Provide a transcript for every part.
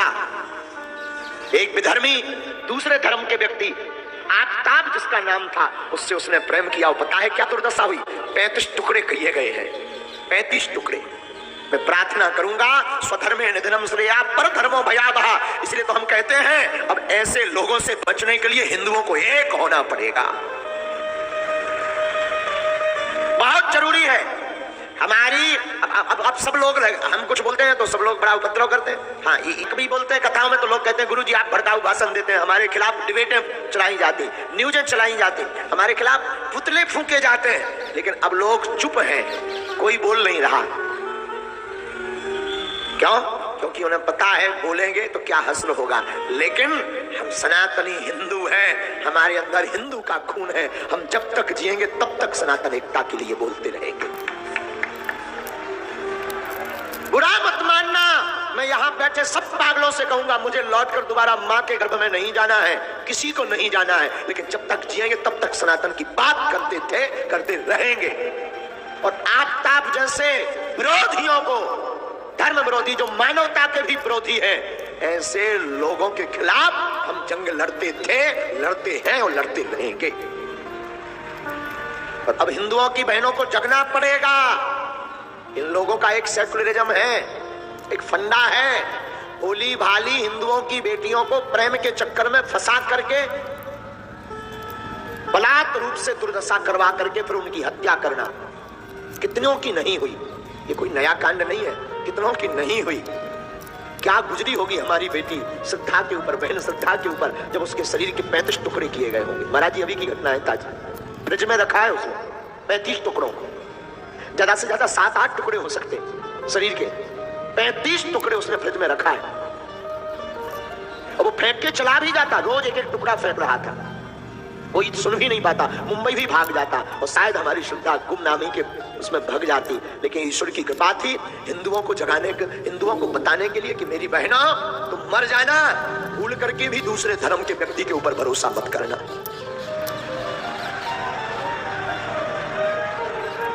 था। एक विधर्मी दूसरे धर्म के व्यक्ति आफताब जिसका नाम था, उससे उसने प्रेम किया। और पता है क्या दुर्दशा हुई? 35 टुकड़े किए गए हैं, 35 टुकड़े। मैं प्रार्थना करूंगा स्वधर्मे निधनम श्रेया पर धर्मो भयावह। इसलिए तो हम कहते हैं अब ऐसे लोगों से बचने के लिए हिंदुओं को एक होना पड़ेगा, बहुत जरूरी है। हमारी अब सब लोग, हम कुछ बोलते हैं तो सब लोग बड़ा उपद्रव करते हैं। हाँ, एक भी बोलते हैं कथाओं में तो लोग कहते हैं गुरुजी आप भड़काऊ भाषण देते हैं, हमारे खिलाफ डिबेटें चलाई जाती, न्यूज़ें चलाई जाती, हमारे खिलाफ पुतले फूंके जाते हैं। लेकिन अब लोग चुप हैं, कोई बोल नहीं रहा। क्यों? क्योंकि उन्हें पता है बोलेंगे तो क्या हासिल होगा। लेकिन हम सनातनी हिंदू हैं, हमारे अंदर हिंदू का खून है। हम जब तक जिएंगे तब तक सनातन एकता के लिए बोलते रहेंगे। बुरा मत मानना, मैं यहाँ बैठे सब पागलों से कहूंगा मुझे लौटकर दोबारा माँ के गर्भ में नहीं जाना है, किसी को नहीं जाना है। लेकिन जब तक जिएंगे तब तक सनातन की बात करते थे, करते रहेंगे। और आफताब जैसे विरोधियों को, धर्म विरोधी जो मानवता के भी विरोधी हैं, ऐसे लोगों के खिलाफ हम जंग लड़ते थे, लड़ते हैं और लड़ते रहेंगे। और अब हिंदुओं की बहनों को जगना पड़ेगा। इन लोगों का एक सेकुलरिज्म है, एक फंडा है, भोली भाली हिंदुओं की बेटियों को प्रेम के चक्कर में फंसा करके बलात् रूप से दुर्दशा करवा करके फिर उनकी हत्या करना। कितनों की नहीं हुई? ये कोई नया कांड नहीं है, कितनों की नहीं हुई? क्या गुजरी होगी हमारी बेटी श्रद्धा के ऊपर, बहन श्रद्धा के ऊपर, जब उसके शरीर के 35 टुकड़े किए गए होंगे। महाराज जी अभी की घटना है, ताजी फ्रिज में रखा है उसने 35 टुकड़ों को, ज्यादा से ज्यादा 7-8 टुकड़े हो सकते शरीर के, 35 टुकड़े उसने फ्रिज में रखा है। और वो फेंक के चला भी जाता, रोज एक एक टुकड़ा फेंक रहा था, कोई सुन भी नहीं पाता, मुंबई भी भाग जाता और शायद हमारी श्रद्धा गुमनामी के उसमें भग जाती। लेकिन ईश्वर की कृपा थी हिंदुओं को जगाने, हिंदुओं को बताने के लिए कि मेरी बहनों तुम मर जाना, भूल करके भी दूसरे धर्म के व्यक्ति के ऊपर भरोसा मत करना।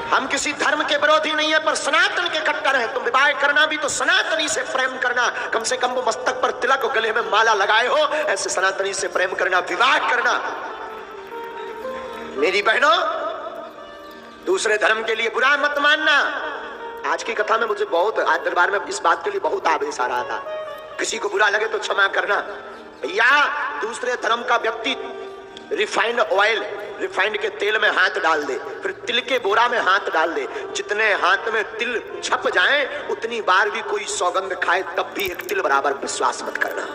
हम किसी धर्म के विरोधी नहीं है, पर सनातन के कट्टर हैं। तुम विवाह करना भी तो सनातनी से प्रेम करना, कम से कम वो मस्तक पर तिलक और गले में माला लगाए हो, ऐसे सनातनी से प्रेम करना, विवाह करना। मेरी बहनों, दूसरे धर्म के लिए बुरा मत मानना। आज की कथा में मुझे बहुत, आज दरबार में इस बात के लिए बहुत आवेश आ रहा था। किसी को बुरा लगे तो क्षमा करना। भैया, दूसरे धर्म का व्यक्ति रिफाइंड ऑयल, रिफाइंड के तेल में हाथ डाल दे, फिर तिल के बोरा में हाथ डाल दे, जितने हाथ में तिल छप जाए उतनी बार भी कोई सौगंध खाए तब भी एक तिल बराबर विश्वास मत करना।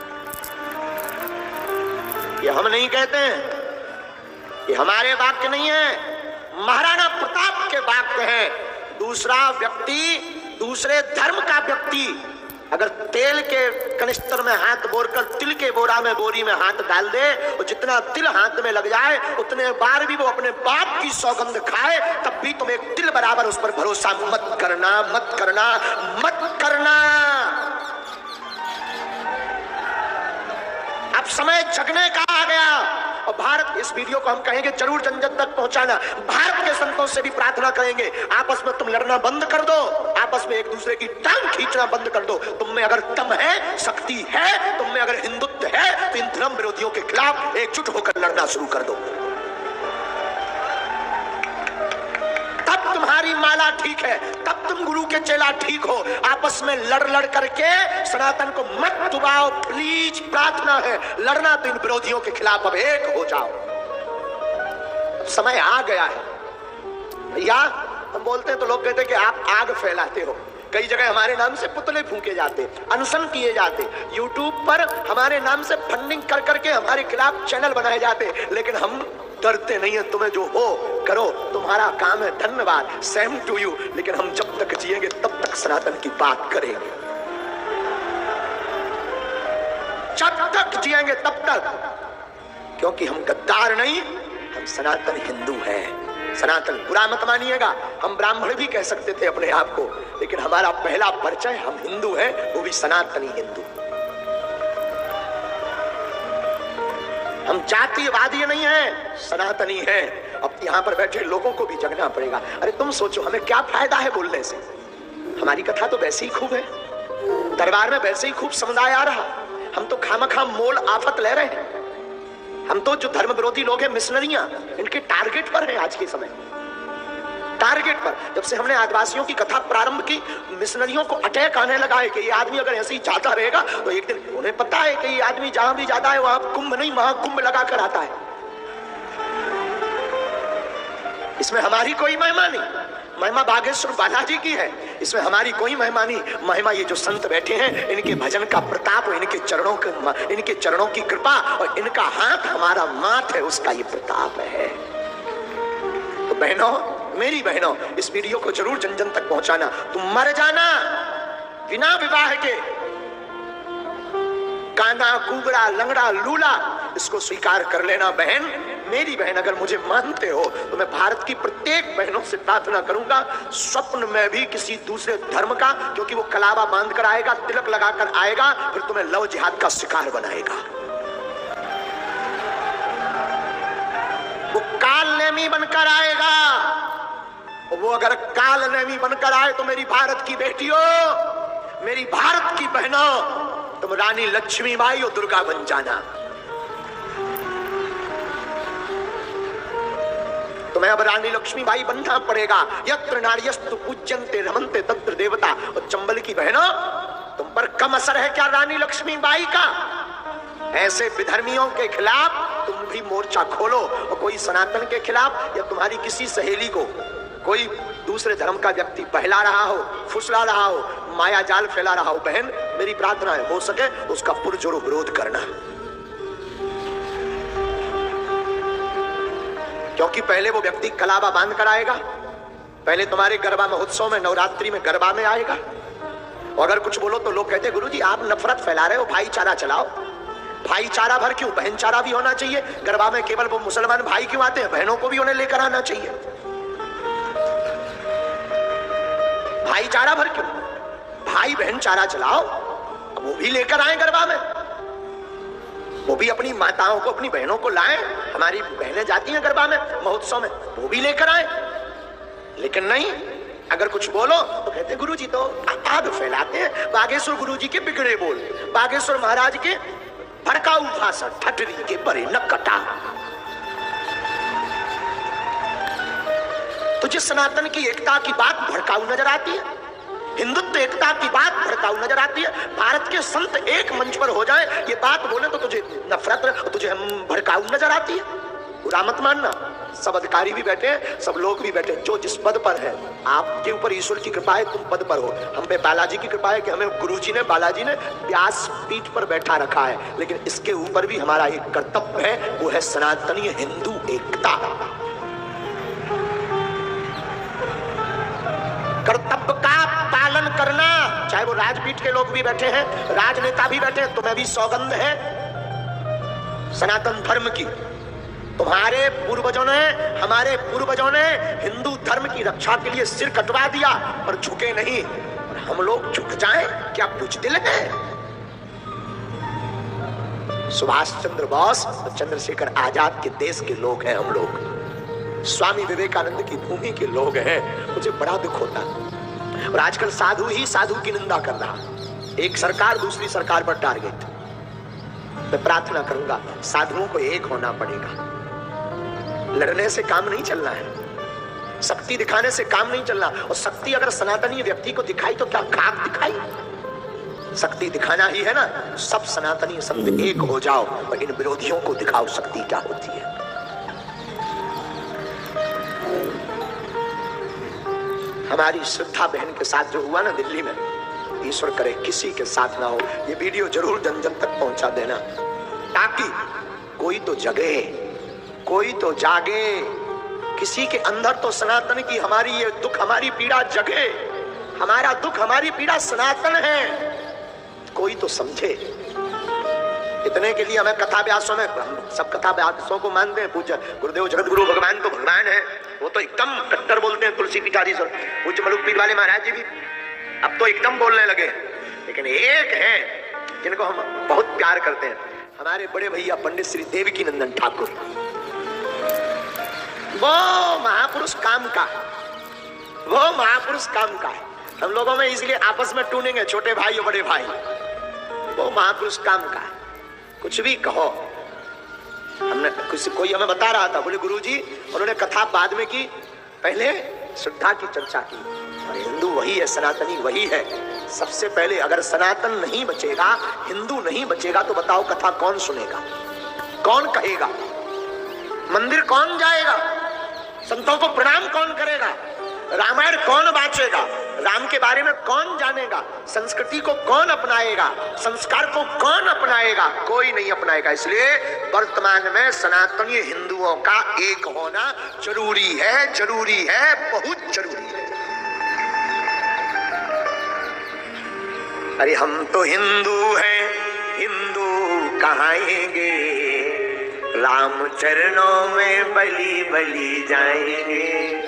ये हम नहीं कहते हैं, ये हमारे वाक्य नहीं है, महाराणा प्रताप के वाक्य हैं। दूसरा व्यक्ति, दूसरे धर्म का व्यक्ति अगर तेल के कनिस्तर में हाथ बोरकर तिल के बोरा में, बोरी में हाथ डाल दे और जितना तिल हाथ में लग जाए उतने बार भी वो अपने बाप की सौगंध खाए तब भी तुम एक तिल बराबर उस पर भरोसा मत करना, मत करना, मत करना। अब समय जगने का आ गया। और भारत, इस वीडियो को हम कहेंगे जरूर जन जन तक पहुंचाना। भारत के संतों से भी प्रार्थना करेंगे, आपस में तुम लड़ना बंद कर दो, आपस में एक दूसरे की टांग खींचना बंद कर दो। तुम में अगर दम है, शक्ति है, तुम में अगर हिंदुत्व है तो इन धर्म विरोधियों के खिलाफ एकजुट होकर लड़ना शुरू कर दो। तब तुम्हारी माला ठीक है, तब तुम गुरु के चेला ठीक हो। आपस में लड़ लड़ करके सनातन को मत दुबाओ, प्लीज, प्रार्थना है। लड़ना तो इन विरोधियों के खिलाफ अब एक हो जाओ। समय आ गया है भैया। हम बोलते हैं तो लोग कहते हैं कि आप आग फैलाते हो। कई जगह हमारे नाम से पुतले फूंके जाते, अनशन किए जाते, यूट्यूब पर हमारे नाम से फंडिंग कर करके हमारे खिलाफ चैनल बनाए जाते, लेकिन हम डरते नहीं है। तुम्हें जो हो करो, तुम्हारा काम है, धन्यवाद, सेम टू यू। लेकिन हम जब तक जिएंगे तब तक सनातन की बात करेंगे, जब तक जिएंगे तब तक, क्योंकि हम गद्दार नहीं, हम सनातन हिंदू हैं। सनातन बुरा मत मानिएगा, हम ब्राह्मण भी कह सकते थे अपने आप को, लेकिन हमारा पहला परिचय हम हिंदू हैं, वो भी सनातनी हिंदू। हम जातिवादी नहीं हैं, सनातनी हैं। अब यहाँ पर बैठे लोगों को भी जगना पड़ेगा। अरे तुम सोचो, हमें क्या फायदा है बोलने से? हमारी कथा तो वैसे ही खूब है, दरबार में वैसे ही खूब समुदाय आ रहा, हम तो खामखा मोल आफत ले रहे हैं। हम तो जो धर्म विरोधी लोग हैं, मिशनरियां, इनके टारगेट पर हैं आज के समय, टारगेट पर। जब से हमने आदिवासियों की कथा प्रारंभ की, मिशनरियों को अटैक आने लगा है कि ये आदमी अगर ऐसे ही जाता रहेगा तो एक दिन, उन्हें पता है कि ये आदमी जहां भी जाता है वहां कुंभ नहीं महाकुंभ लगा कर आता है। इसमें हमारी कोई महिमा नहीं, महिमा बागेश्वर बालाजी की है, इसमें हमारी कोई महिमा नहीं। महिमा ये जो संत बैठे हैं, इनके भजन का प्रताप और इनके चरणों की कृपा और इनका हाथ हमारा माथ है, उसका ये प्रताप है। तो बहनों, मेरी बहनों, इस वीडियो को जरूर जन जन तक पहुंचाना। तुम मर जाना बिना विवाह के, काना कुबड़ा लंगड़ा लूला, इसको स्वीकार कर लेना बहन, मेरी बहन। अगर मुझे मानते हो तो मैं भारत की प्रत्येक बहनों से प्रार्थना करूंगा, स्वप्न में भी किसी दूसरे धर्म का, क्योंकि वो कलावा बांध कर आएगा, तिलक लगाकर आएगा, फिर तुम्हें लव जिहाद का शिकार बनाएगा। वो कालनेमी बनकर आएगा। वो अगर कालनेमी बनकर आए तो मेरी भारत की बेटियों, मेरी भारत की बहनों, तुम रानी लक्ष्मीबाई और दुर्गा बन जाना। तुम्हें अब रानी लक्ष्मीबाई बनना पड़ेगा। यत्र नार्यस्तु पूज्यन्ते रमन्ते तत्र देवता। और चंबल की बहनों, तुम पर कम असर है क्या रानी लक्ष्मीबाई का? ऐसे विधर्मियों के खिलाफ तुम भी मोर्चा खोलो। और कोई सनातन के खिलाफ या तुम्हारी किसी सहेली को कोई दूसरे धर्म का व्यक्ति बहला रहा हो, फुसला रहा हो, माया जाल फैला रहा हो, बहन मेरी प्रार्थना है, हो सके उसका पुरजोर विरोध करना। क्योंकि पहले वो व्यक्ति कलावा बांध कर आएगा, पहले तुम्हारे गरबा महोत्सव में, नवरात्रि में गरबा में आएगा। और अगर कुछ बोलो तो लोग कहते हैं गुरुजी आप नफरत फैला रहे हो, भाईचारा चलाओ। भाईचारा भर क्यों? बहनचारा भी होना चाहिए। गरबा में केवल वो मुसलमान भाई क्यों आते हैं? बहनों को भी उन्हें लेकर आना चाहिए। भाईचारा भर क्यों? भाई बहन चारा चलाओ, वो भी लेकर आए गरबा में, वो भी अपनी माताओं को, अपनी बहनों को लाएं। हमारी बहनें जाती हैं गरबा में, महोत्सव में, वो भी लेकर आए। लेकिन नहीं, अगर कुछ बोलो तो कहते गुरुजी तो आग फैलाते हैं। बागेश्वर गुरुजी के बिगड़े बोल, बागेश्वर महाराज के भड़काऊ भाषण, ठटरी के परे न कटा। तुझे सनातन की एकता की बात भड़काऊ नजर आती है, हिंदुत्व एकता की बात भड़काऊ नजर आती है। भारत के संत एक मंच पर हो जाए, ये बात बोले तो तुझे नफरत, तुझे हम भड़काऊ नजर आती है। बुरा मत मानना, सब अधिकारी भी बैठे हैं, सब लोग भी बैठे हैं, जो जिस पद पर है। आपके ऊपर ईश्वर की कृपा है, तुम पद पर हो। हम पे बालाजी की कृपा है कि हमें गुरुजी ने, बालाजी ने व्यास पीठ पर बैठा रखा है। लेकिन इसके ऊपर भी हमारा एक कर्तव्य है, वो है सनातनी हिंदू एकता। कर्तव्य का पालन करना, चाहे वो राजपीठ के लोग भी बैठे हैं, राजनेता भी बैठे हैं, तुम्हें भी सौगंध है सनातन धर्म की। तुम्हारे पूर्वजों ने, हमारे पूर्वजों ने हिंदू धर्म की रक्षा के लिए सिर कटवा दिया, पर झुके नहीं। और हम लोग झुक जाएं, क्या बुज़दिल हैं? सुभाष चंद्र बोस और चंद्रशेखर आजाद के देश के लोग हैं हम लोग, स्वामी विवेकानंद की भूमि के लोग हैं। मुझे बड़ा दुख होता है। और आजकल साधु ही साधु की निंदा कर रहा, एक सरकार दूसरी सरकार पर टारगेट। मैं प्रार्थना करूंगा, साधुओं को एक होना पड़ेगा। लड़ने से काम नहीं चलना है, शक्ति दिखाने से काम नहीं चलना। और शक्ति अगर सनातनी व्यक्ति को दिखाई तो क्या खाक दिखाई? शक्ति दिखाना ही है ना। सब सनातनी संत एक हो जाओ और इन विरोधियों को दिखाओ शक्ति क्या होती है। हमारी श्रद्धा बहन के साथ जो हुआ ना दिल्ली में, ईश्वर करे किसी के साथ ना हो। ये वीडियो जरूर जन जन तक पहुंचा देना, ताकि कोई तो जगे, कोई तो जागे। किसी के अंदर तो सनातन की हमारी ये दुख, हमारी पीड़ा जगे। हमारा दुख, हमारी पीड़ा सनातन है, कोई तो समझे। इतने के लिए हमें कथा व्यासों में, हम सब कथा व्यासों को मानते हैं, पूज्य गुरुदेव जगत गुरु भगवान तो भगवान है, वो तो एकदम कट्टर बोलते हैं। तुलसी पिटारी सर, पूज्य मलुक पीर वाले महाराज जी भी अब तो एकदम बोलने लगे। लेकिन एक हैं जिनको हम बहुत प्यार करते हैं, हमारे बड़े भैया पंडित श्री देवकी नंदन ठाकुर। वो महापुरुष काम का, वो महापुरुष काम का है। हम लोगों में इसलिए आपस में टूनेंगे, छोटे भाई और बड़े भाई। वो महापुरुष काम का है, कुछ भी कहो। हमने कोई हमें बता रहा था, बोले गुरुजी उन्होंने कथा बाद में की, पहले श्रद्धा की चर्चा की। और हिंदू वही है, सनातनी वही है। सबसे पहले अगर सनातन नहीं बचेगा, हिंदू नहीं बचेगा, तो बताओ कथा कौन सुनेगा, कौन कहेगा, मंदिर कौन जाएगा, संतों को प्रणाम कौन करेगा, रामायण कौन बांचेगा, राम के बारे में कौन जानेगा, संस्कृति को कौन अपनाएगा, संस्कार को कौन अपनाएगा? कोई नहीं अपनाएगा। इसलिए वर्तमान में सनातनी हिंदुओं का एक होना जरूरी है, जरूरी है, बहुत जरूरी है। अरे हम तो हिंदू हैं, हिंदू कहाएंगे, राम चरणों में बलि बलि जाएंगे।